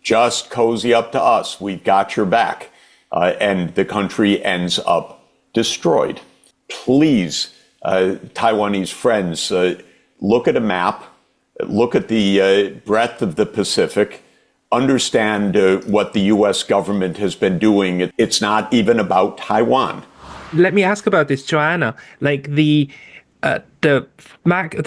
just cozy up to us. We've got your back. And the country ends up destroyed. Please, Taiwanese friends, look at a map, look at the breadth of the Pacific, understand what the U.S. government has been doing. It's not even about Taiwan. Let me ask about this, Joanna. Like the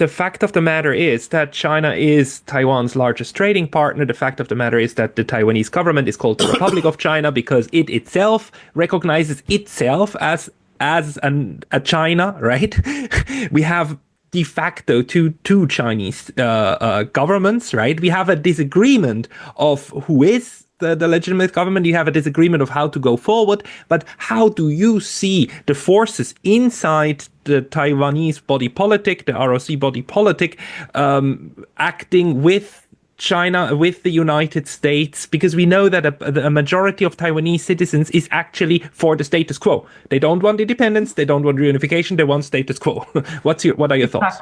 fact of the matter is that China is Taiwan's largest trading partner. The fact of the matter is that the Taiwanese government is called the Republic of China because it itself recognizes itself as a China, right? We have de facto two Chinese governments, right? We have a disagreement of who is the legitimate government. You have a disagreement of how to go forward, but how do you see the forces inside the Taiwanese body politic, the ROC body politic, acting with China, with the United States? Because we know that a majority of Taiwanese citizens is actually for the status quo. They don't want independence, they don't want reunification, they want status quo. What are your thoughts?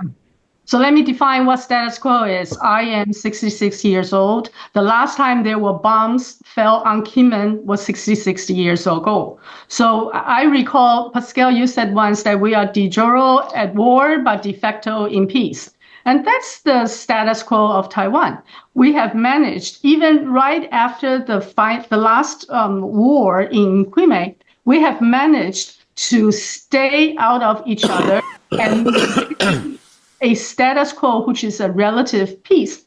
So let me define what status quo is. I am 66 years old. The last time there were bombs fell on Kinmen was 66 years ago. So I recall, Pascal, you said once that we are de jure at war, but de facto in peace. And that's the status quo of Taiwan. We have managed, even right after the last war in Kinmen, we have managed to stay out of each other and a status quo, which is a relative peace.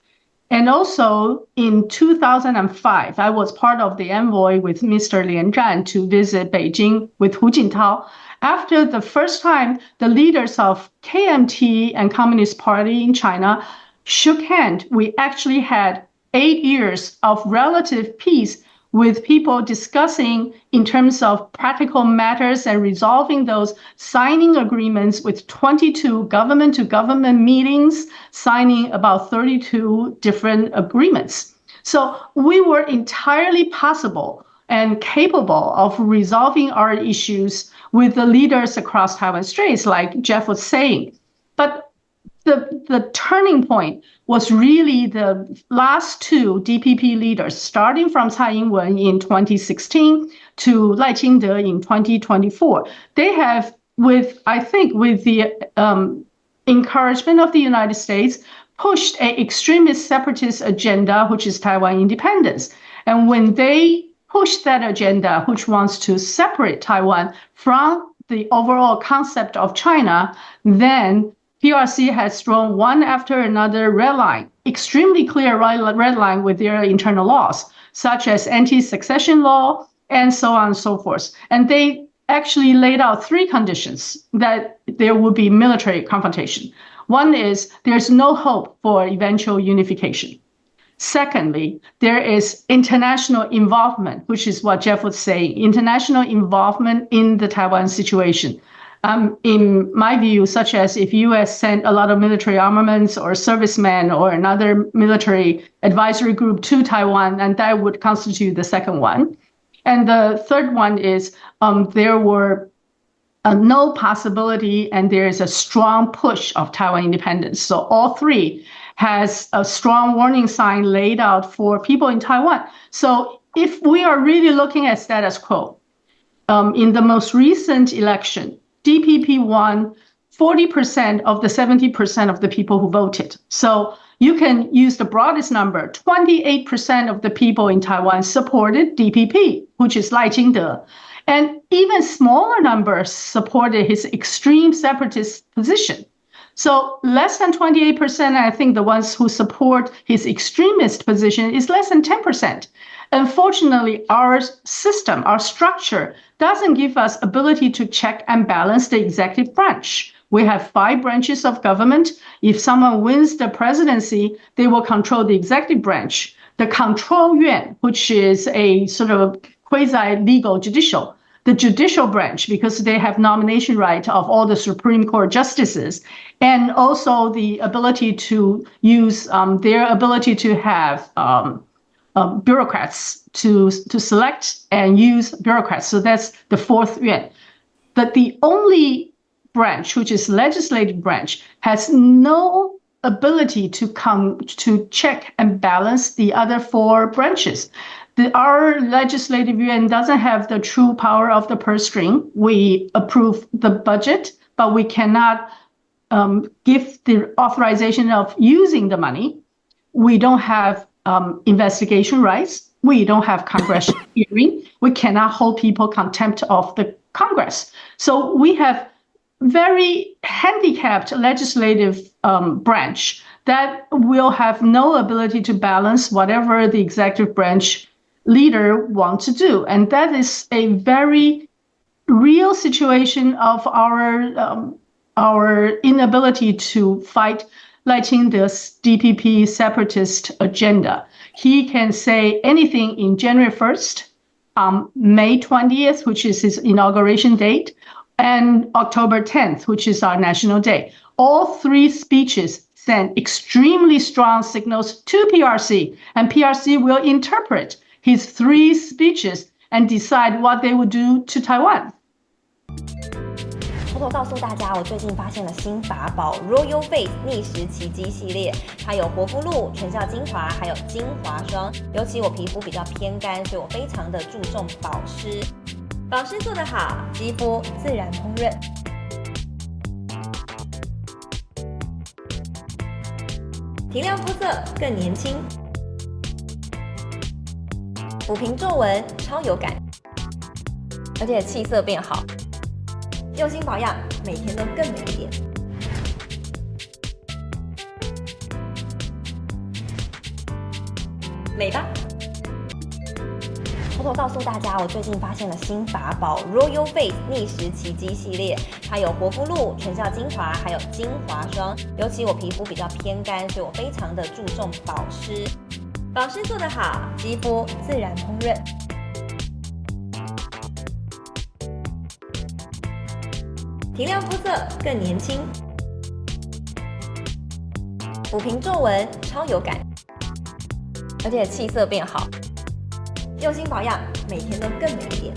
And also in 2005, I was part of the envoy with Mr. Lian Zhan to visit Beijing with Hu Jintao. After the first time, the leaders of KMT and Communist Party in China shook hands, we actually had 8 years of relative peace with people discussing in terms of practical matters and resolving those, signing agreements with 22 government-to-government meetings, signing about 32 different agreements. So we were entirely possible and capable of resolving our issues with the leaders across Taiwan Straits, like Jeff was saying. But the turning point was really the last two DPP leaders, starting from Tsai Ing-wen in 2016 to Lai Ching-te in 2024. They have, with the encouragement of the United States, pushed an extremist separatist agenda, which is Taiwan independence. And when they push that agenda, which wants to separate Taiwan from the overall concept of China, then PRC has drawn one after another red line, extremely clear red line with their internal laws, such as anti-succession law and so on and so forth. And they actually laid out three conditions that there would be military confrontation. One is there's no hope for eventual unification. Secondly, there is international involvement, which is what Jeff was saying, international involvement in the Taiwan situation. In my view, such as if U.S. sent a lot of military armaments or servicemen or another military advisory group to Taiwan, and that would constitute the second one. And the third one is there were no possibility and there is a strong push of Taiwan independence. So all three has a strong warning sign laid out for people in Taiwan. So if we are really looking at status quo, in the most recent election, DPP won 40% of the 70% of the people who voted. So you can use the broadest number. 28% of the people in Taiwan supported DPP, which is Lai Ching-te. And even smaller numbers supported his extreme separatist position. So less than 28%, I think the ones who support his extremist position is less than 10%. Unfortunately, our system, our structure, doesn't give us ability to check and balance the executive branch. We have 5 branches of government. If someone wins the presidency, they will control the executive branch. The control yuan, which is a sort of quasi-legal judicial, the judicial branch, because they have nomination right of all the Supreme Court justices, and also the ability to use their ability to have bureaucrats to select and use bureaucrats. So that's the 4th yuan. But the only branch, which is legislative branch, has no ability to check and balance the other 4 branches. Our legislative yuan doesn't have the true power of the purse string. We approve the budget, but we cannot give the authorization of using the money. We don't have investigation rights. We don't have congressional hearing. We cannot hold people contempt of the Congress. So we have very handicapped legislative branch that will have no ability to balance whatever the executive branch leader wants to do. And that is a very real situation of our inability to fight Lai Ching-te's DPP separatist agenda. He can say anything in January 1st, May 20th, which is his inauguration date, and October 10th, which is our National Day. All 3 speeches send extremely strong signals to PRC, and PRC will interpret his 3 speeches and decide what they would do to Taiwan. 偷偷告诉大家，我最近发现了新法宝 Royal Face 逆时奇迹系列，它有活肤露、全效精华，还有精华霜。尤其我皮肤比较偏干，所以我非常的注重保湿。保湿做得好，肌肤自然烹饪。提亮肤色更年轻，抚平皱纹超有感，而且气色变好。用心保养，每天都更美一点。美吧！偷偷告诉大家，我最近发现了新法宝 Royal Face 逆时奇迹系列，它有活肤露、全效精华，还有精华霜。尤其我皮肤比较偏干，所以我非常的注重保湿。保湿做得好，肌肤自然烹饪。提亮肤色更年轻，抚平皱纹超有感，而且气色变好。用心保养，每天都更美一点。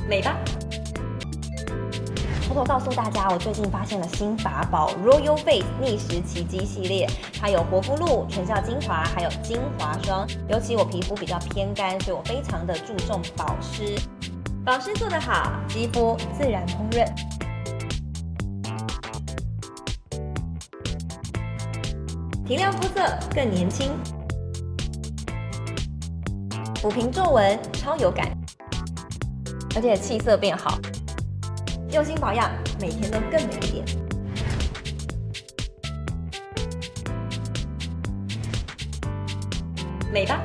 美吧！偷偷告诉大家，我最近发现了新法宝 Royal Face 逆时奇迹系列，它有活肤露、全效精华，还有精华霜。尤其我皮肤比较偏干，所以我非常的注重保湿。保湿做得好，肌肤自然烹饪。提亮肤色更年轻，抚平皱纹超有感，而且气色变好。用心保养，每天都更美一点。美吧！